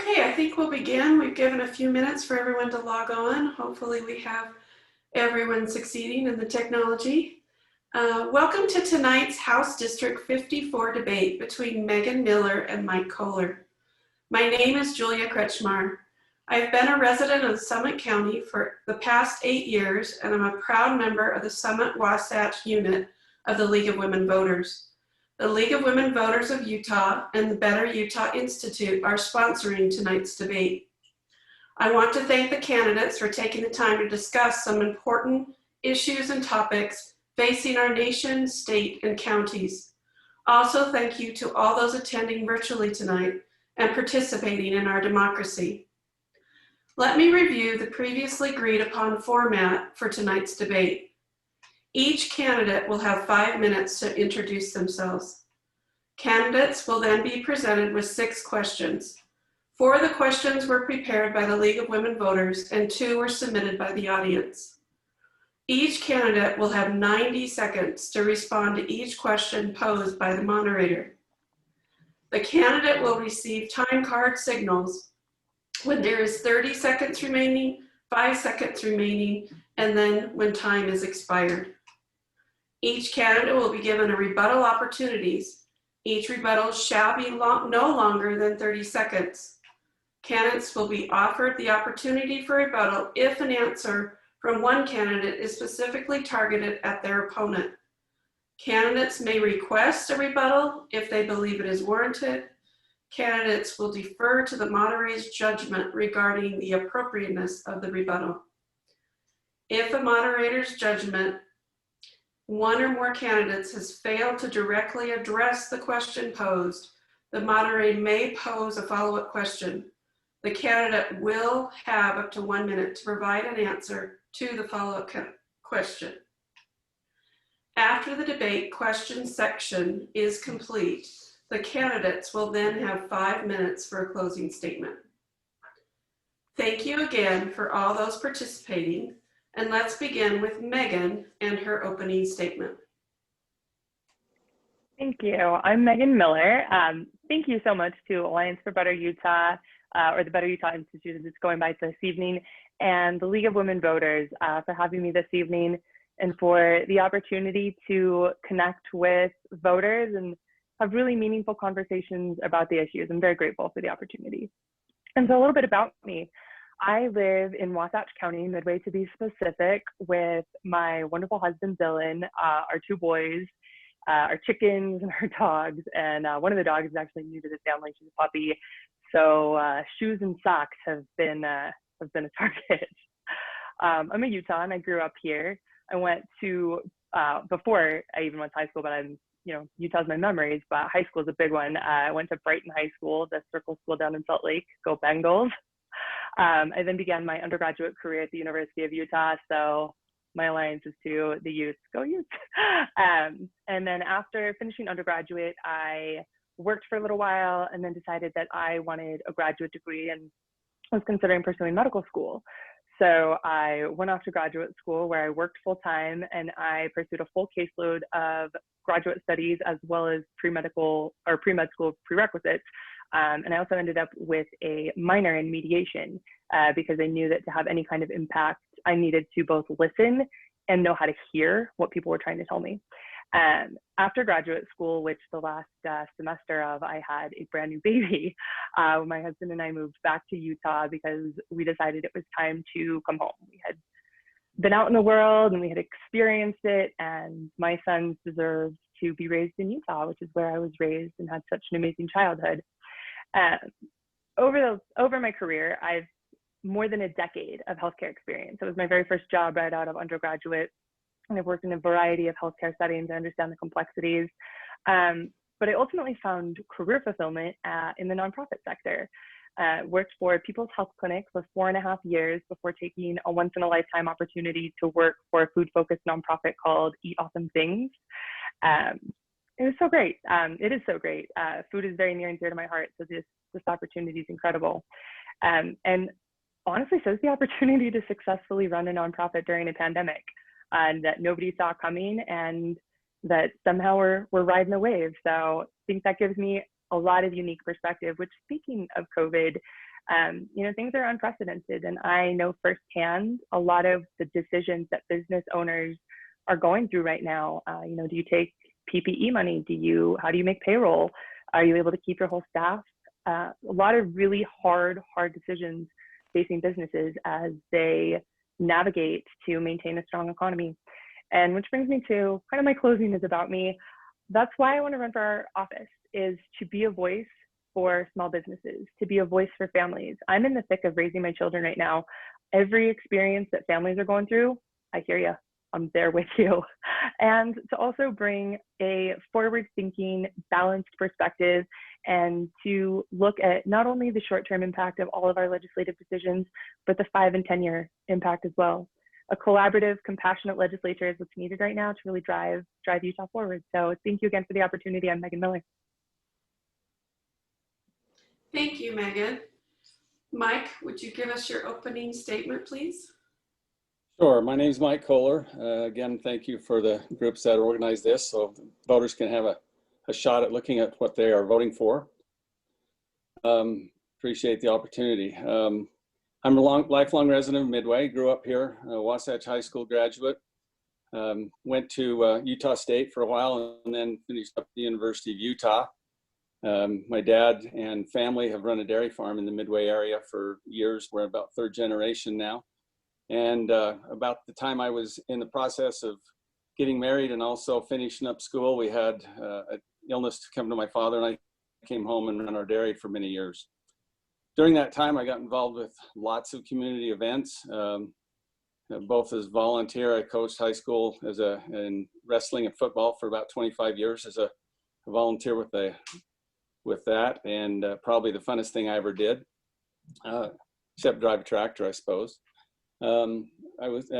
Okay, I think we'll begin. We've given a few minutes for everyone to log on. Hopefully we have everyone succeeding in the technology. Welcome to tonight's House District 54 debate between Meaghan Miller and Mike Kohler. My name is Julia Kretschmar. I've been a resident of Summit County for the past 8 years, and I'm a proud member of the Summit Wasatch unit of the League of Women Voters. The League of Women Voters of Utah and the Better Utah Institute are sponsoring tonight's debate. I want to thank the candidates for taking the time to discuss some important issues and topics facing our nation, state, and counties. Also, thank you to all those attending virtually tonight and participating in our democracy. Let me review the previously agreed upon format for tonight's debate. Each candidate will have 5 minutes to introduce themselves. Candidates will then be presented with 6 questions. 4 of the questions were prepared by the League of Women Voters and 2 were submitted by the audience. Each candidate will have 90 seconds to respond to each question posed by the moderator. The candidate will receive time card signals when there is 30 seconds remaining, 5 seconds remaining, and then when time is expired. Each candidate will be given a rebuttal opportunities. Each rebuttal shall be no longer than 30 seconds. Candidates will be offered the opportunity for rebuttal if an answer from one candidate is specifically targeted at their opponent. Candidates may request a rebuttal if they believe it is warranted. Candidates will defer to the moderator's judgment regarding the appropriateness of the rebuttal. If a moderator's judgment one or more candidates has failed to directly address the question posed, the moderator may pose a follow-up question. The candidate will have up to 1 minute to provide an answer to the follow-up question. After the debate question section is complete, the candidates will then have 5 minutes for a closing statement. Thank you again for all those participating. And let's begin with Meaghan and her opening statement. Thank you. I'm Meaghan Miller. Thank you so much to Alliance for Better Utah, or the Better Utah Institute as it's going by this evening, and the League of Women Voters for having me this evening and for the opportunity to connect with voters and have really meaningful conversations about the issues. I'm very grateful for the opportunity. And so a little bit about me. I live in Wasatch County, Midway to be specific, with my wonderful husband, Dylan, our 2 boys, our chickens and our dogs. And one of the dogs is actually new to the family. She's a puppy. So shoes and socks have been a target. I'm a Utahn. I grew up here. I went to, before I even went to high school, but Utah's my memories, but high school is a big one. I went to Brighton High School, the Circle School down in Salt Lake. Go Bengals. I then began my undergraduate career at the University of Utah, so my alliance is to the Utes. Go Utes! And then after finishing undergraduate, I worked for a little while and then decided that I wanted a graduate degree and was considering pursuing medical school. So I went off to graduate school where I worked full-time and I pursued a full caseload of graduate studies as well as pre-med school prerequisites. And I also ended up with a minor in mediation because I knew that to have any kind of impact, I needed to both listen and know how to hear what people were trying to tell me. After graduate school, which the last semester of, I had a brand new baby. My husband and I moved back to Utah because we decided it was time to come home. We had been out in the world and we had experienced it, and my sons deserved to be raised in Utah, which is where I was raised and had such an amazing childhood. Over my career, I've more than a decade of healthcare experience. It was my very first job right out of undergraduate, and I've worked in a variety of healthcare settings. I understand the complexities, but I ultimately found career fulfillment in the nonprofit sector. Worked for People's Health Clinic for 4.5 years before taking a once-in-a-lifetime opportunity to work for a food-focused nonprofit called Eat Awesome Things. It was so great. It is so great. Food is very near and dear to my heart, so this opportunity is incredible. And honestly, so is the opportunity to successfully run a nonprofit during a pandemic that nobody saw coming, and that somehow we're riding the wave. So I think that gives me a lot of unique perspective, which speaking of COVID, things are unprecedented. And I know firsthand a lot of the decisions that business owners are going through right now. Do you take PPE money? How do you make payroll? Are you able to keep your whole staff? A lot of really hard decisions facing businesses as they navigate to maintain a strong economy. And which brings me to kind of my closing is about me. That's why I want to run for our office, is to be a voice for small businesses, to be a voice for families. I'm in the thick of raising my children right now. Every experience that families are going through, I hear you. I'm there with you. And to also bring a forward-thinking, balanced perspective and to look at not only the short-term impact of all of our legislative decisions, but the 5 and 10-year impact as well. A collaborative, compassionate legislature is what's needed right now to really drive Utah forward. So thank you again for the opportunity. I'm Meaghan Miller. Thank you, Meaghan. Mike, would you give us your opening statement, please? Sure. My name is Mike Kohler. Again, thank you for the groups that organized this so voters can have a shot at looking at what they are voting for. Appreciate the opportunity. I'm a lifelong resident of Midway, grew up here, Wasatch High School graduate, went to Utah State for a while and then finished up at the University of Utah. My dad and family have run a dairy farm in the Midway area for years. We're about 3rd generation now. And about the time I was in the process of getting married and also finishing up school, we had an illness to come to my father, and I came home and ran our dairy for many years. During that time, I got involved with lots of community events, both as volunteer. I coached high school in wrestling and football for about 25 years as a volunteer with that, and probably the funnest thing I ever did, except drive a tractor, I suppose. I was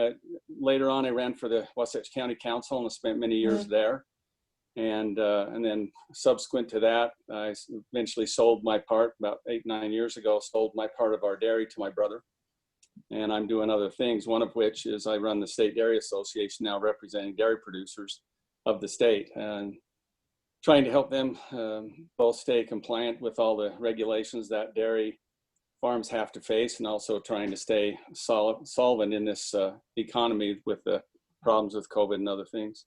later on, I ran for the Wasatch County Council and spent many years there. And then subsequent to that, I eventually sold my part about 8-9 years ago, sold my part of our dairy to my brother. And I'm doing other things, one of which is I run the State Dairy Association now, representing dairy producers of the state and trying to help them both stay compliant with all the regulations that dairy farms have to face, and also trying to stay solvent in this economy with the problems with COVID and other things.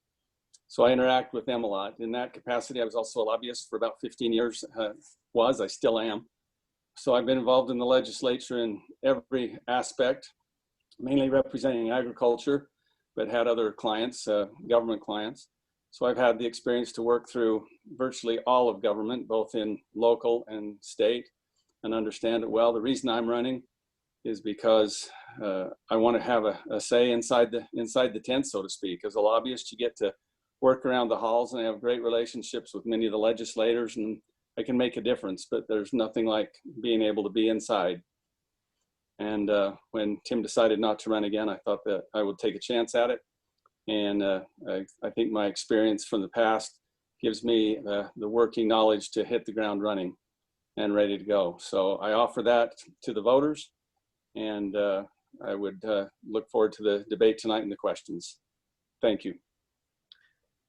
So I interact with them a lot. In that capacity, I was also a lobbyist for about 15 years, I still am. So I've been involved in the legislature in every aspect, mainly representing agriculture, but had other clients, government clients. So I've had the experience to work through virtually all of government, both in local and state, and understand it well. The reason I'm running is because I want to have a say inside the tent, so to speak. As a lobbyist, you get to work around the halls, and I have great relationships with many of the legislators, and I can make a difference, but there's nothing like being able to be inside. And when Tim decided not to run again, I thought that I would take a chance at it. And I think my experience from the past gives me the working knowledge to hit the ground running and ready to go. So I offer that to the voters, and I would look forward to the debate tonight and the questions. Thank you.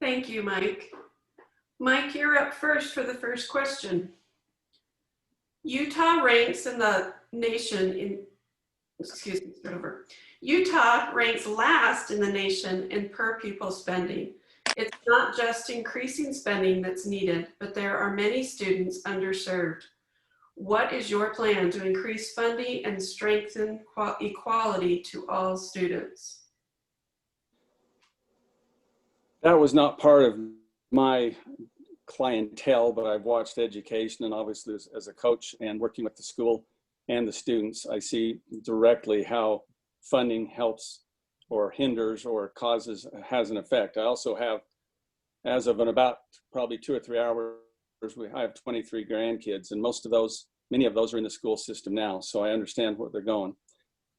Thank you, Mike. Mike, you're up first for the first question. Utah ranks in the nation in, Utah ranks last in the nation in per pupil spending. It's not just increasing spending that's needed, but there are many students underserved. What is your plan to increase funding and strengthen equality to all students? That was not part of my clientele, but I've watched education, and obviously as a coach and working with the school and the students, I see directly how funding helps or hinders or has an effect. I also have, as of in about probably 2 or 3 hours, I have 23 grandkids, and many of those are in the school system now. So I understand where they're going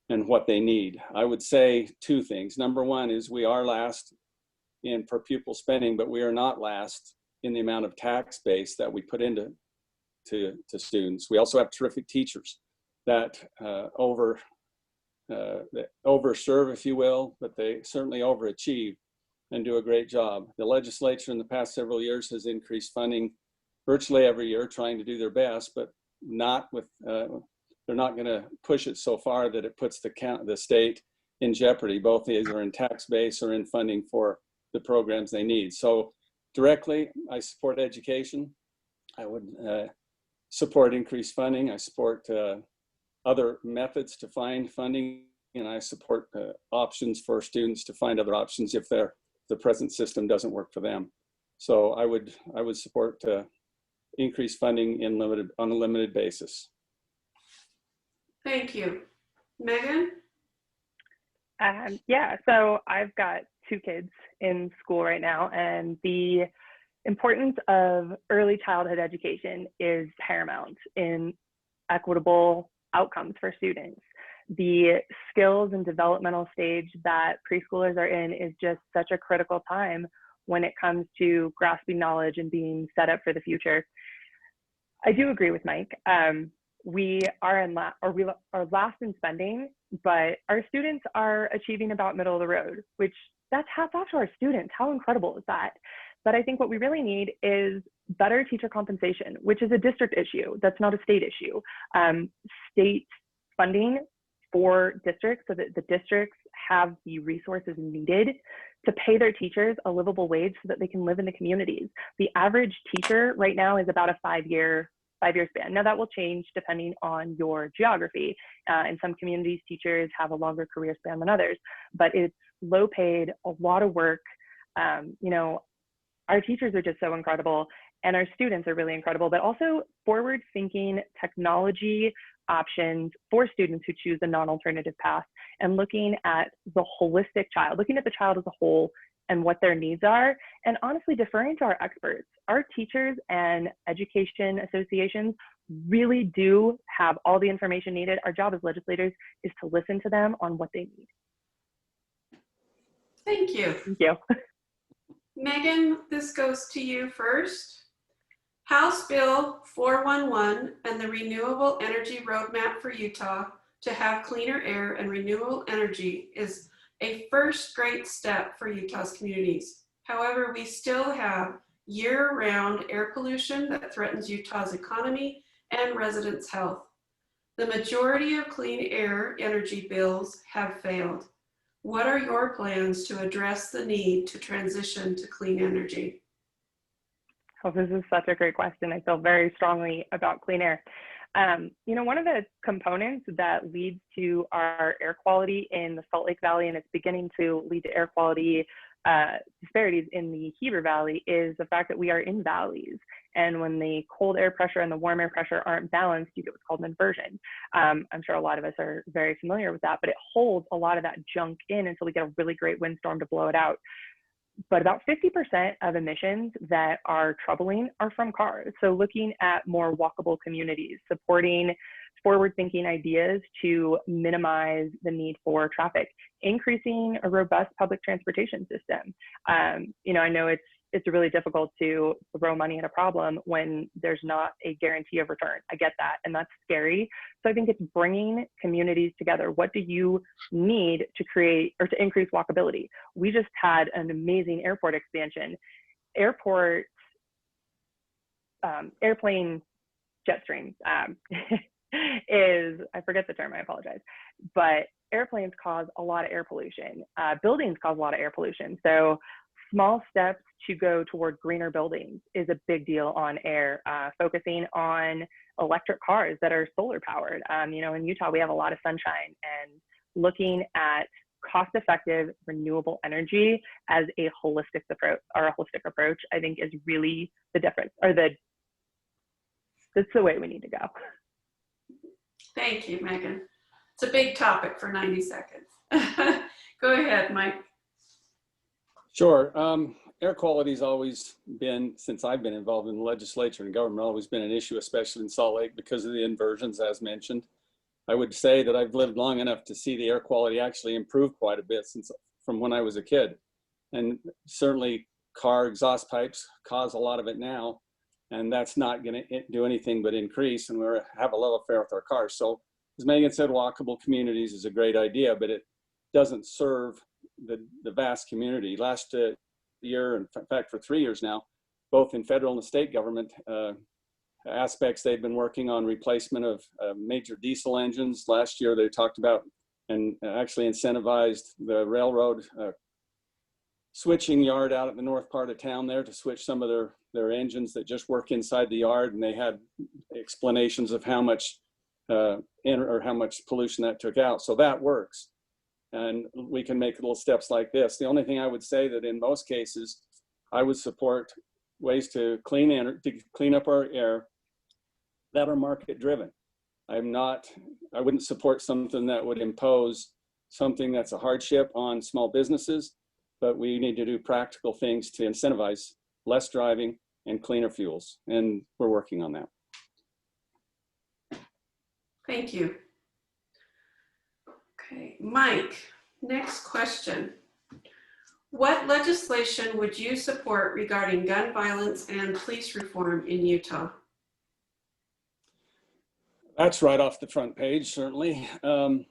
and what they need. I would say 2 things. Number one is we are last in per pupil spending, but we are not last in the amount of tax base that we put into students. We also have terrific teachers that overserve, if you will, but they certainly overachieve and do a great job. The legislature in the past several years has increased funding virtually every year, trying to do their best, but not with, they're not going to push it so far that it puts the state in jeopardy, both either in tax base or in funding for the programs they need. So directly, I support education. I would support increased funding. I support other methods to find funding, and I support options for students to find other options if the present system doesn't work for them. So I would support increased funding on a limited basis. Thank you. Meaghan? Yeah, so I've got 2 kids in school right now, and the importance of early childhood education is paramount in equitable outcomes for students. The skills and developmental stage that preschoolers are in is just such a critical time when it comes to grasping knowledge and being set up for the future. I do agree with Mike. We are last in spending, but our students are achieving about middle of the road, which that's hats off to our students. How incredible is that? But I think what we really need is better teacher compensation, which is a district issue. That's not a state issue. State funding for districts so that the districts have the resources needed to pay their teachers a livable wage so that they can live in the communities. The average teacher right now is about a 5-year span. Now that will change depending on your geography. In some communities, teachers have a longer career span than others, but it's low paid, a lot of work. You know, our teachers are just so incredible, and our students are really incredible, but also forward-thinking technology options for students who choose a non-alternative path, and looking at the holistic child, looking at the child as a whole and what their needs are, and honestly deferring to our experts. Our teachers and education associations really do have all the information needed. Our job as legislators is to listen to them on what they need. Thank you. Thank you. Meaghan, this goes to you first. House Bill 411 and the Renewable Energy Roadmap for Utah to have cleaner air and renewable energy is a first great step for Utah's communities. However, we still have year-round air pollution that threatens Utah's economy and residents' health. The majority of clean air energy bills have failed. What are your plans to address the need to transition to clean energy? Oh, this is such a great question. I feel very strongly about clean air. You know, one of the components that leads to our air quality in the Salt Lake Valley, and it's beginning to lead to air quality disparities in the Heber Valley, is the fact that we are in valleys. And when the cold air pressure and the warm air pressure aren't balanced, you get what's called an inversion. I'm sure a lot of us are very familiar with that, but it holds a lot of that junk in until we get a really great windstorm to blow it out. But about 50% of emissions that are troubling are from cars. So looking at more walkable communities, supporting forward-thinking ideas to minimize the need for traffic, increasing a robust public transportation system. You know, I know it's really difficult to throw money at a problem when there's not a guarantee of return. I get that, and that's scary. So I think it's bringing communities together. What do you need to create or to increase walkability? We just had an amazing airport expansion. Airport, airplane jet stream is, I forget the term, I apologize, but airplanes cause a lot of air pollution. Buildings cause a lot of air pollution. So small steps to go toward greener buildings is a big deal on air, focusing on electric cars that are solar powered. You know, in Utah, we have a lot of sunshine, and looking at cost-effective renewable energy as a holistic approach, I think is really the difference, or that's the way we need to go. Thank you, Meaghan. It's a big topic for 90 seconds. Go ahead, Mike. Sure. Air quality has always been, since I've been involved in the legislature and government, always been an issue, especially in Salt Lake because of the inversions, as mentioned. I would say that I've lived long enough to see the air quality actually improve quite a bit from when I was a kid. And certainly car exhaust pipes cause a lot of it now, and that's not going to do anything but increase, and we have a love affair with our cars. So as Meaghan said, walkable communities is a great idea, but it doesn't serve the vast community. Last year, in fact, for 3 years now, both in federal and state government aspects. They've been working on replacement of major diesel engines. Last year they talked about and actually incentivized the railroad switching yard out at the north part of town there to switch some of their engines that just work inside the yard, and they had explanations of how much how much pollution that took out. So that works, and we can make little steps like this. The only thing I would say that in most cases, I would support ways to clean up our air that are market driven. I wouldn't support something that would impose something that's a hardship on small businesses, but we need to do practical things to incentivize less driving and cleaner fuels, and we're working on that. Thank you. Okay, Mike, next question. What legislation would you support regarding gun violence and police reform in Utah? That's right off the front page, certainly. Couple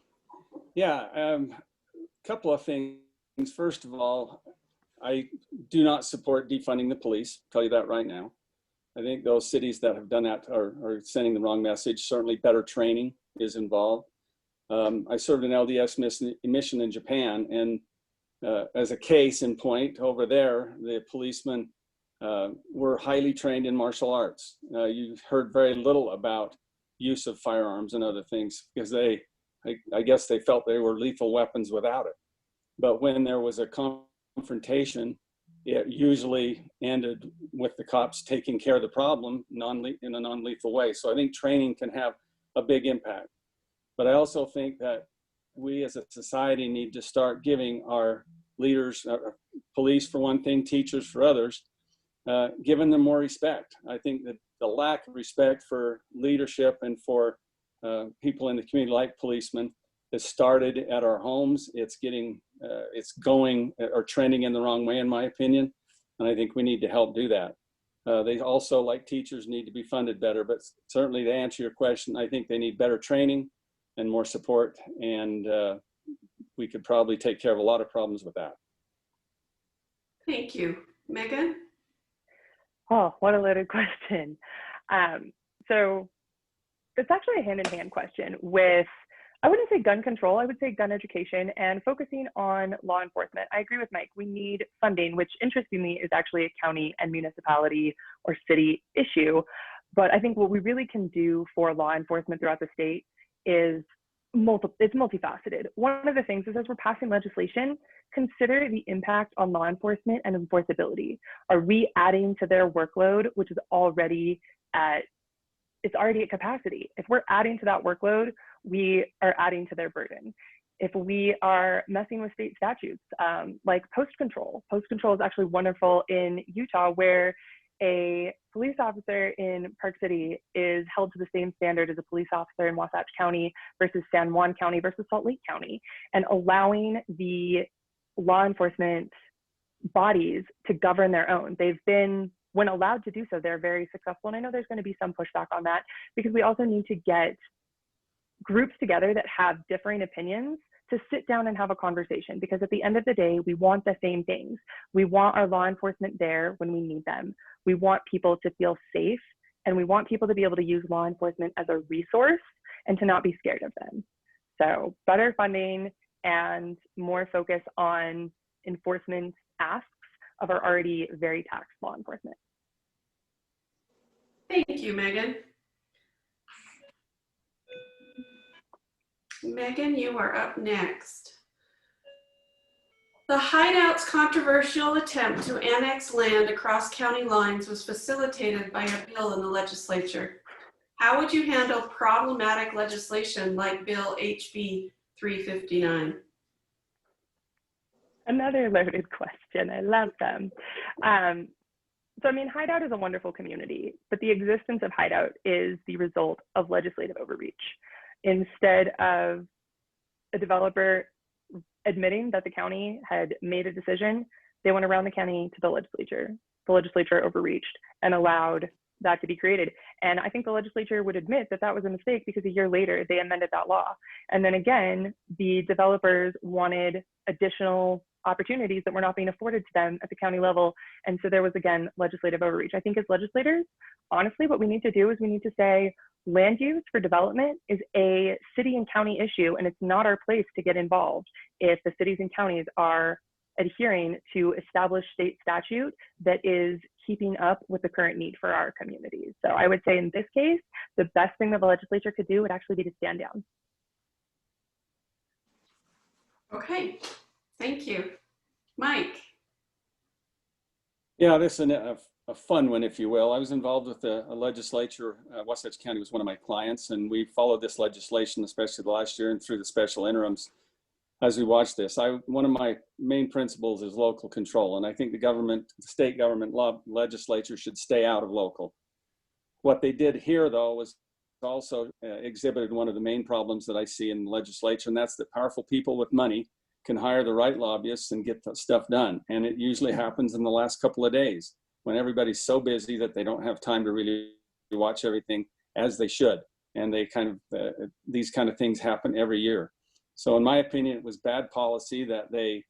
of things. First of all, I do not support defunding the police. I'll tell you that right now. I think those cities that have done that are sending the wrong message. Certainly better training is involved. I served an LDS mission in Japan, and as a case in point over there, the policemen were highly trained in martial arts. You heard very little about use of firearms and other things because I guess they felt they were lethal weapons without it. But when there was a confrontation, it usually ended with the cops taking care of the problem in a non-lethal way. So I think training can have a big impact. But I also think that we as a society need to start giving our leaders, police for one thing, teachers for others, giving them more respect. I think that the lack of respect for leadership and for people in the community like policemen has started at our homes. It's going or trending in the wrong way, in my opinion. And I think we need to help do that. They also, like teachers, need to be funded better. But certainly to answer your question, I think they need better training and more support. And we could probably take care of a lot of problems with that. Thank you. Meaghan? Oh, what a loaded question. So it's actually a hand-in-hand question with, I wouldn't say gun control, I would say gun education and focusing on law enforcement. I agree with Mike. We need funding, which interestingly is actually a county and municipality or city issue. But I think what we really can do for law enforcement throughout the state is it's multifaceted. One of the things is as we're passing legislation, consider the impact on law enforcement and enforceability. Are we adding to their workload, which is already at capacity? If we're adding to that workload, we are adding to their burden. If we are messing with state statutes, like post control is actually wonderful in Utah, where a police officer in Park City is held to the same standard as a police officer in Wasatch County versus San Juan County versus Salt Lake County, and allowing the law enforcement bodies to govern their own. They've been, when allowed to do so, they're very successful. And I know there's going to be some pushback on that because we also need to get groups together that have differing opinions to sit down and have a conversation, because at the end of the day, we want the same things. We want our law enforcement there when we need them. We want people to feel safe, and we want people to be able to use law enforcement as a resource and to not be scared of them. So better funding and more focus on enforcement asks of our already very taxed law enforcement. Thank you, Meaghan. Meaghan, you are up next. The Hideout's controversial attempt to annex land across county lines was facilitated by a bill in the legislature. How would you handle problematic legislation like Bill HB 359? Another loaded question. I love them. So, I mean, Hideout is a wonderful community, but the existence of Hideout is the result of legislative overreach. Instead of a developer admitting that the county had made a decision, they went around the county to the legislature. The legislature overreached and allowed that to be created. And I think the legislature would admit that that was a mistake, because a year later they amended that law. And then again, the developers wanted additional opportunities that were not being afforded to them at the county level. And so there was, again, legislative overreach. I think as legislators, honestly, what we need to do is we need to say land use for development is a city and county issue, and it's not our place to get involved if the cities and counties are adhering to established state statute that is keeping up with the current need for our communities. So I would say in this case, the best thing that the legislature could do would actually be to stand down. Okay, thank you. Mike. Yeah, this is a fun one, if you will. I was involved with a legislature. Wasatch County was one of my clients, and we followed this legislation, especially the last year and through the special interims. As we watch this, one of my main principles is local control, and I think the state government legislature should stay out of local. What they did here, though, was also exhibited one of the main problems that I see in the legislature, and that's that powerful people with money can hire the right lobbyists and get the stuff done. And it usually happens in the last couple of days when everybody's so busy that they don't have time to really watch everything as they should. And they these kind of things happen every year. So in my opinion, it was bad policy that they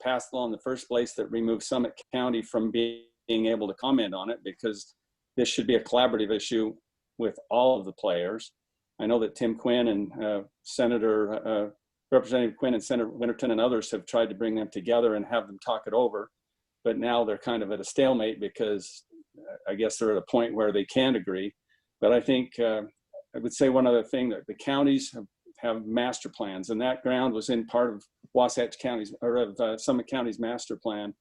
passed law in the first place that removed Summit County from being able to comment on it, because this should be a collaborative issue with all of the players. I know that Tim Quinn and Representative Quinn and Senator Winterton and others have tried to bring them together and have them talk it over, but now they're kind of at a stalemate because I guess they're at a point where they can't agree. But I think I would say one other thing, that the counties have master plans, and that ground was in part of Wasatch County's or of Summit County's master plan.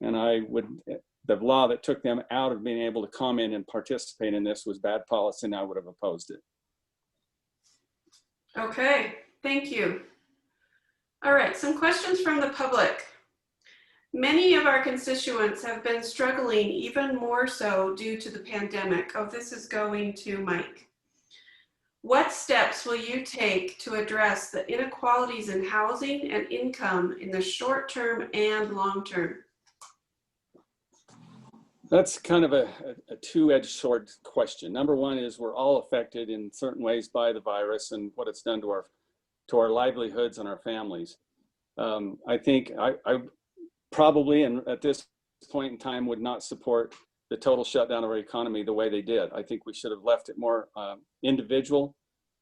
And the law that took them out of being able to comment and participate in this was bad policy, and I would have opposed it. Okay, thank you. All right, some questions from the public. Many of our constituents have been struggling even more so due to the pandemic. Oh, this is going to Mike. What steps will you take to address the inequalities in housing and income in the short term and long term? That's kind of a two-edged sword question. Number one is we're all affected in certain ways by the virus and what it's done to our livelihoods and our families. I think I probably, and at this point in time, would not support the total shutdown of our economy the way they did. I think we should have left it more individual.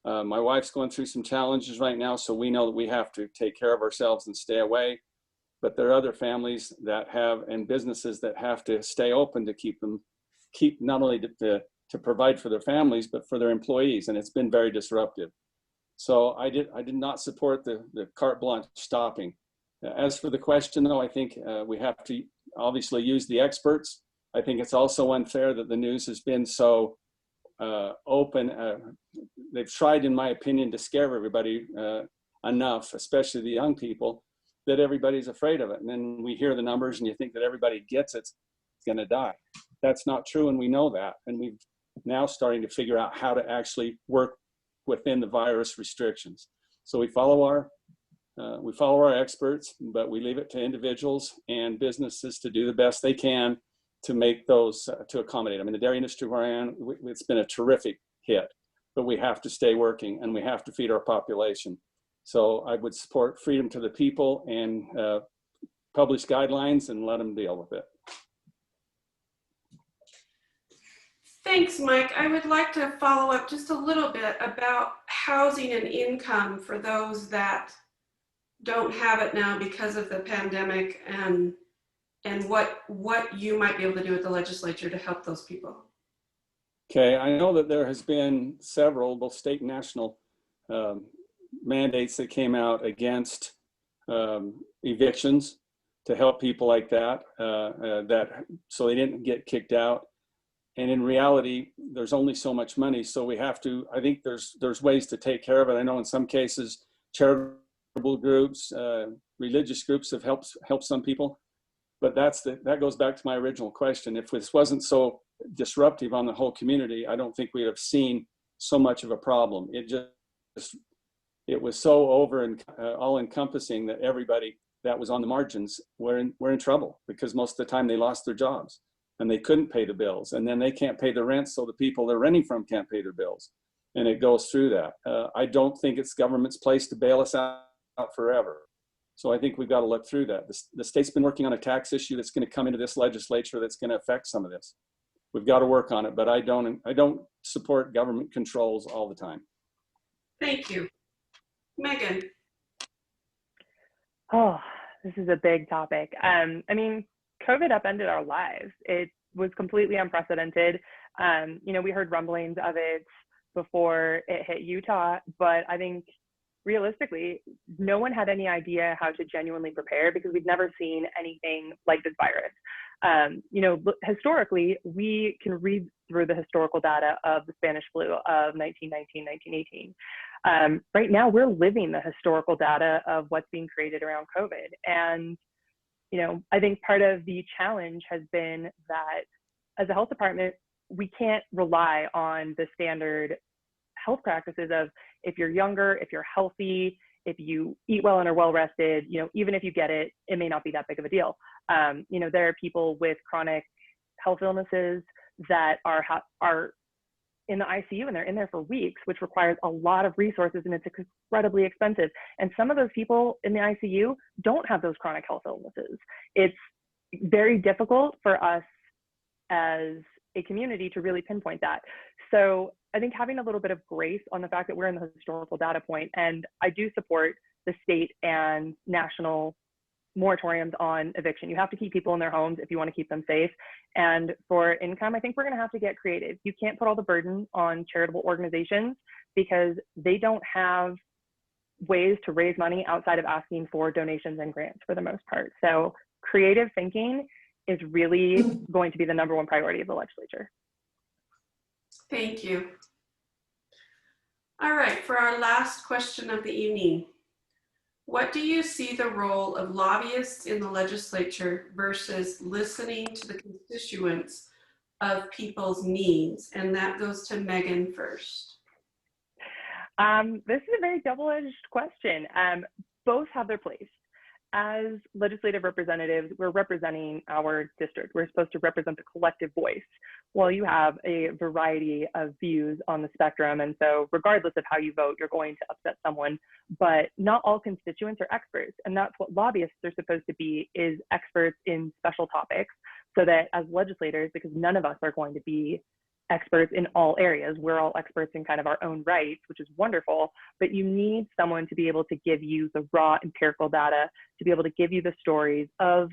My wife's going through some challenges right now, so we know that we have to take care of ourselves and stay away. But there are other families that have, and businesses that have to stay open to keep not only to provide for their families, but for their employees. And it's been very disruptive. So I did not support the carte blanche stopping. As for the question, though, I think we have to obviously use the experts. I think it's also unfair that the news has been so open. They've tried, in my opinion, to scare everybody enough, especially the young people, that everybody's afraid of it. And then we hear the numbers and you think that everybody gets it's going to die. That's not true, and we know that. And we've now starting to figure out how to actually work within the virus restrictions. So we follow our experts, but we leave it to individuals and businesses to do the best they can to make those, to accommodate them. In the dairy industry where I am, it's been a terrific hit, but we have to stay working and we have to feed our population. So I would support freedom to the people and publish guidelines and let them deal with it. Thanks, Mike. I would like to follow up just a little bit about housing and income for those that don't have it now because of the pandemic, and what you might be able to do with the legislature to help those people. Okay, I know that there has been several, both state and national, mandates that came out against evictions to help people like that, so they didn't get kicked out. And in reality, there's only so much money, so we have to. I think there's ways to take care of it. I know in some cases, charitable groups, religious groups have helped some people, but that goes back to my original question. If this wasn't so disruptive on the whole community, I don't think we'd have seen so much of a problem. It was so all encompassing that everybody that was on the margins were in trouble, because most of the time they lost their jobs and they couldn't pay the bills, and then they can't pay the rent, so the people they're renting from can't pay their bills, and it goes through that. I don't think it's government's place to bail us out forever. So I think we've got to look through that. The state's been working on a tax issue that's going to come into this legislature that's going to affect some of this. We've got to work on it, but I don't support government controls all the time. Thank you. Meaghan. Oh, this is a big topic. I mean, COVID upended our lives. It was completely unprecedented. We heard rumblings of it before it hit Utah, but I think realistically, no one had any idea how to genuinely prepare because we've never seen anything like this virus. Historically, we can read through the historical data of the Spanish flu of 1919, 1918. Right now, we're living the historical data of what's being created around COVID. And, I think part of the challenge has been that as a health department, we can't rely on the standard health practices of if you're younger, if you're healthy, if you eat well and are well rested, even if you get it, it may not be that big of a deal. There are people with chronic health illnesses that are in the ICU and they're in there for weeks, which requires a lot of resources and it's incredibly expensive. And some of those people in the ICU don't have those chronic health illnesses. It's very difficult for us as a community to really pinpoint that. So I think having a little bit of grace on the fact that we're in the historical data point, and I do support the state and national moratoriums on eviction. You have to keep people in their homes if you want to keep them safe. And for income, I think we're going to have to get creative. You can't put all the burden on charitable organizations because they don't have ways to raise money outside of asking for donations and grants for the most part. So creative thinking is really going to be the #1 priority of the legislature. Thank you. All right, for our last question of the evening, what do you see the role of lobbyists in the legislature versus listening to the constituents of people's needs? And that goes to Meaghan first. This is a very double-edged question. Both have their place. As legislative representatives, we're representing our district. We're supposed to represent the collective voice. Well, you have a variety of views on the spectrum, and so regardless of how you vote, you're going to upset someone, but not all constituents are experts, and that's what lobbyists are supposed to be, is experts in special topics, so that as legislators, because none of us are going to be experts in all areas. We're all experts in kind of our own rights, which is wonderful, but you need someone to be able to give you the raw empirical data, to be able to give you the stories of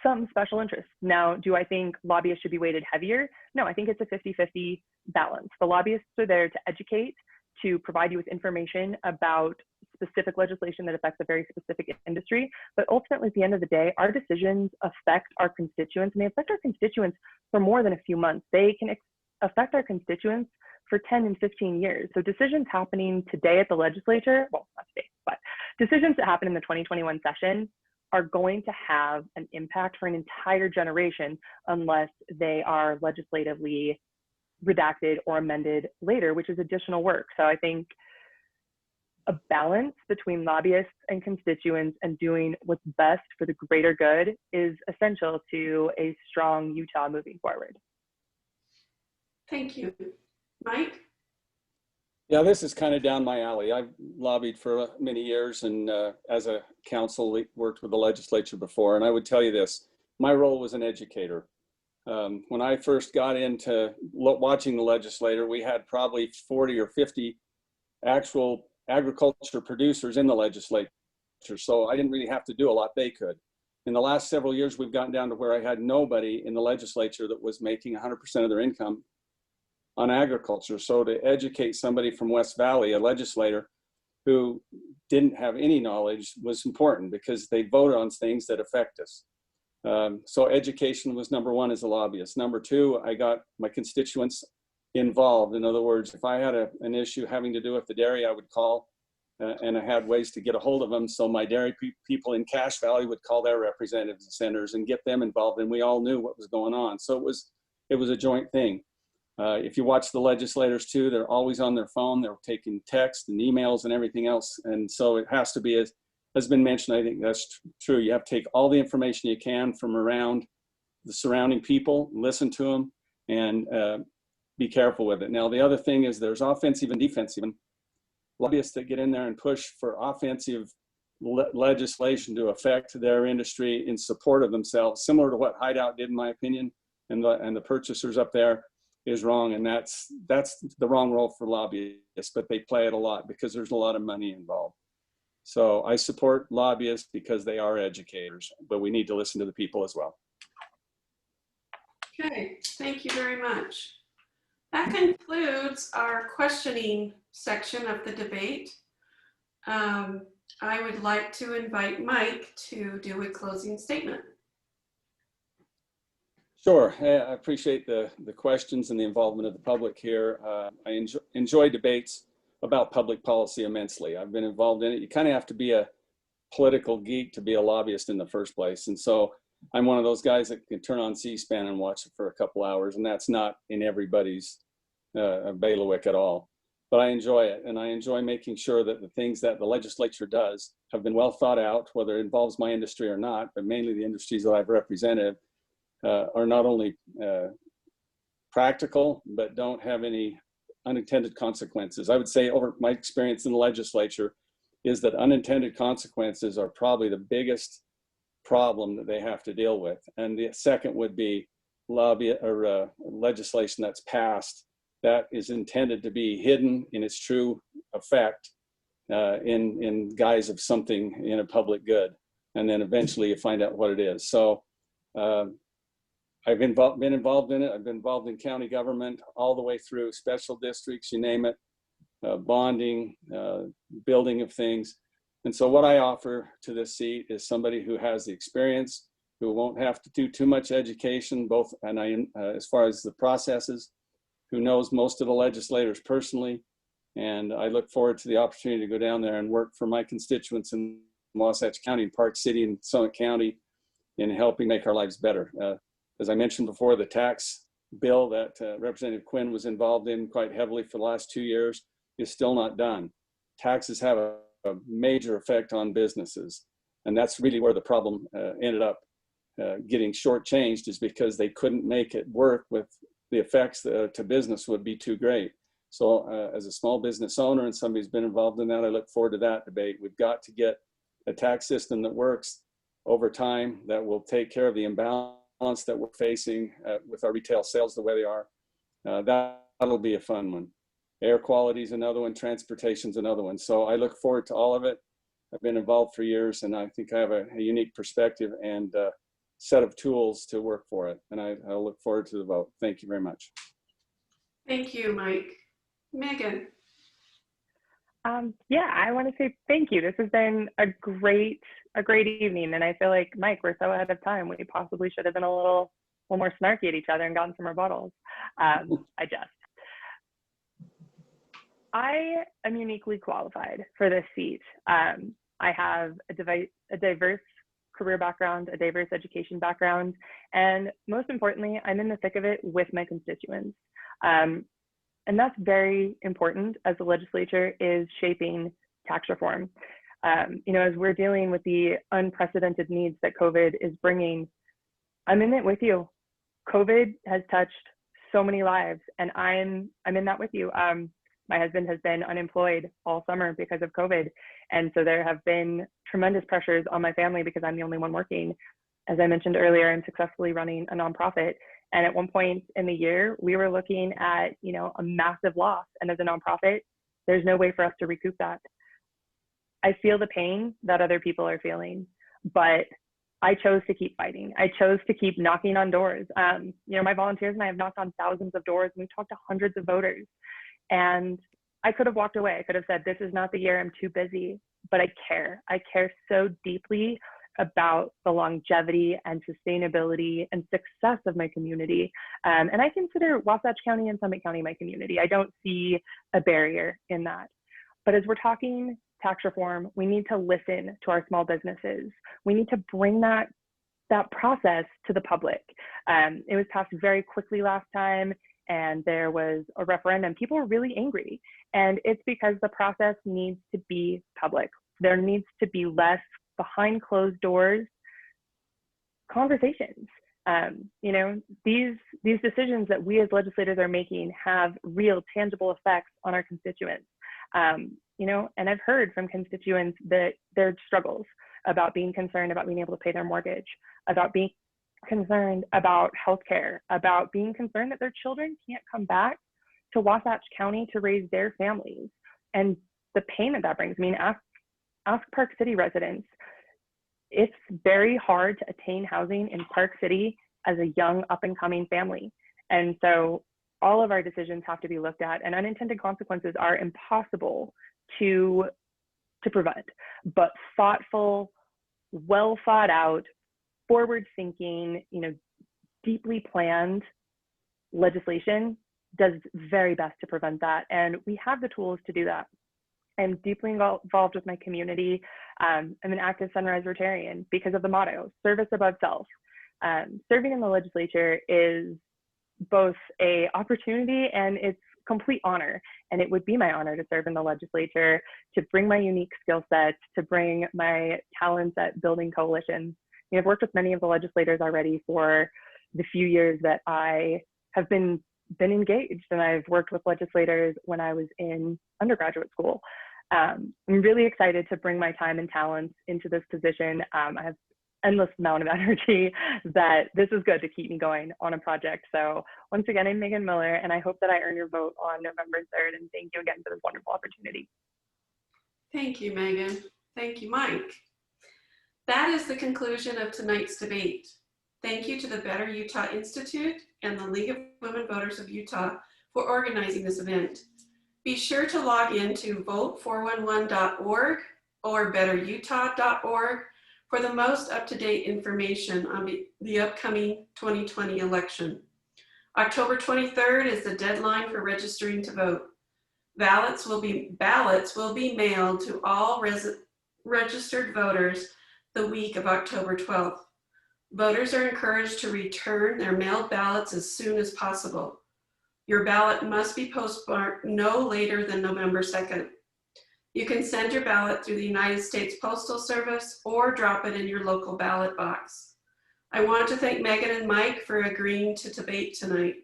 some special interests. Now, do I think lobbyists should be weighted heavier? No, I think it's a 50-50 balance. The lobbyists are there to educate, to provide you with information about specific legislation that affects a very specific industry. But ultimately, at the end of the day, our decisions affect our constituents, and they affect our constituents for more than a few months. They can affect our constituents for 10 and 15 years. So decisions happening today at the legislature, well, not today, but decisions that happen in the 2021 session are going to have an impact for an entire generation unless they are legislatively redacted or amended later, which is additional work. So I think a balance between lobbyists and constituents and doing what's best for the greater good is essential to a strong Utah moving forward. Thank you. Mike? Yeah, this is kind of down my alley. I've lobbied for many years and as a counsel worked with the legislature before. And I would tell you this, my role was an educator. When I first got into watching the legislature, we had probably 40 or 50 actual agriculture producers in the legislature. So I didn't really have to do a lot, they could. In the last several years, we've gotten down to where I had nobody in the legislature that was making 100% of their income on agriculture. So to educate somebody from West Valley, a legislator who didn't have any knowledge, was important because they voted on things that affect us. So education was #1 as a lobbyist. #2, I got my constituents involved. In other words, if I had an issue having to do with the dairy, I would call and I had ways to get a hold of them. So my dairy people in Cache Valley would call their representatives and senators and get them involved, and we all knew what was going on. So it was a joint thing. If you watch the legislators too, they're always on their phone. They're taking text and emails and everything else. And so it has to be, as has been mentioned, I think that's true. You have to take all the information you can from around the surrounding people, listen to them, and be careful with it. Now, the other thing is there's offensive and defensive. And lobbyists that get in there and push for offensive legislation to affect their industry in support of themselves, similar to what Hideout did, in my opinion, and the purchasers up there, is wrong. And that's the wrong role for lobbyists, but they play it a lot because there's a lot of money involved. So I support lobbyists because they are educators, but we need to listen to the people as well. Okay, thank you very much. That concludes our questioning section of the debate. I would like to invite Mike to do a closing statement. Sure, I appreciate the questions and the involvement of the public here. I enjoy debates about public policy immensely. I've been involved in it. You kind of have to be a political geek to be a lobbyist in the first place. And so I'm one of those guys that can turn on C-SPAN and watch it for a couple hours, and that's not in everybody's bailiwick at all. But I enjoy it, and I enjoy making sure that the things that the legislature does have been well thought out, whether it involves my industry or not, but mainly the industries that I've represented are not only practical, but don't have any unintended consequences. I would say over my experience in the legislature is that unintended consequences are probably the biggest problem that they have to deal with. And the second would be legislation that's passed that is intended to be hidden in its true effect in guise of something in a public good. And then eventually you find out what it is. So I've been involved in it. I've been involved in county government all the way through special districts, you name it, bonding, building of things. And so what I offer to this seat is somebody who has the experience, who won't have to do too much education, both as far as the processes, who knows most of the legislators personally. And I look forward to the opportunity to go down there and work for my constituents in Wasatch County, Park City, and Summit County in helping make our lives better. As I mentioned before, the tax bill that Representative Quinn was involved in quite heavily for the last 2 years is still not done. Taxes have a major effect on businesses. And that's really where the problem ended up getting shortchanged, is because they couldn't make it work with the effects to business would be too great. So as a small business owner and somebody who's been involved in that, I look forward to that debate. We've got to get a tax system that works over time, that will take care of the imbalance that we're facing with our retail sales the way they are. That'll be a fun one. Air quality is another one, transportation's another one. So I look forward to all of it. I've been involved for years, and I think I have a unique perspective and set of tools to work for it. And I look forward to the vote. Thank you very much. Thank you, Mike. Meaghan. Yeah, I want to say thank you. This has been a great evening, and I feel like, Mike, we're so ahead of time. We possibly should have been a little more snarky at each other and gotten some rebuttals. I am uniquely qualified for this seat. I have a diverse career background, a diverse education background, and most importantly, I'm in the thick of it with my constituents. And that's very important as the legislature is shaping tax reform. As we're dealing with the unprecedented needs that COVID is bringing, I'm in it with you. COVID has touched so many lives, and I'm in that with you. My husband has been unemployed all summer because of COVID. And so there have been tremendous pressures on my family because I'm the only one working. As I mentioned earlier, I'm successfully running a nonprofit. And at one point in the year, we were looking at, a massive loss. And as a nonprofit, there's no way for us to recoup that. I feel the pain that other people are feeling, but I chose to keep fighting. I chose to keep knocking on doors. My volunteers and I have knocked on thousands of doors, and we've talked to hundreds of voters. And I could have walked away. I could have said, this is not the year, I'm too busy, but I care. I care so deeply about the longevity and sustainability and success of my community. And I consider Wasatch County and Summit County my community. I don't see a barrier in that. But as we're talking tax reform, we need to listen to our small businesses. We need to bring that process to the public. It was passed very quickly last time, and there was a referendum. People were really angry, and it's because the process needs to be public. There needs to be less behind closed doors conversations. These decisions that we as legislators are making have real tangible effects on our constituents. And I've heard from constituents that their struggles about being concerned about being able to pay their mortgage, about being concerned about healthcare, about being concerned that their children can't come back to Wasatch County to raise their families, and the pain that brings. I mean, ask Park City residents. It's very hard to attain housing in Park City as a young up-and-coming family. And so all of our decisions have to be looked at, and unintended consequences are impossible to prevent. But thoughtful, well thought out, forward-thinking, deeply planned legislation does very best to prevent that. And we have the tools to do that. I'm deeply involved with my community. I'm an active Sunrise Rotarian because of the motto, service above self. Serving in the legislature is both a opportunity and it's complete honor. And it would be my honor to serve in the legislature, to bring my unique skill sets, to bring my talents at building coalitions. I've worked with many of the legislators already for the few years that I have been engaged, and I've worked with legislators when I was in undergraduate school. I'm really excited to bring my time and talents into this position. I have endless amount of energy that this is good to keep me going on a project. So once again, I'm Meaghan Miller, and I hope that I earn your vote on November 3rd. And thank you again for this wonderful opportunity. Thank you, Meaghan. Thank you, Mike. That is the conclusion of tonight's debate. Thank you to the Better Utah Institute and the League of Women Voters of Utah for organizing this event. Be sure to log in to vote411.org or betterutah.org for the most up-to-date information on the upcoming 2020 election. October 23rd is the deadline for registering to vote. Ballots will be mailed to all registered voters the week of October 12th. Voters are encouraged to return their mailed ballots as soon as possible. Your ballot must be postmarked no later than November 2nd. You can send your ballot through the United States Postal Service or drop it in your local ballot box. I want to thank Meaghan and Mike for agreeing to debate tonight.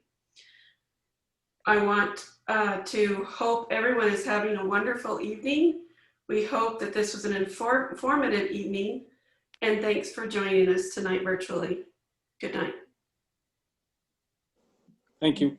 I want to hope everyone is having a wonderful evening. We hope that this was an informative evening, and thanks for joining us tonight virtually. Good night. Thank you.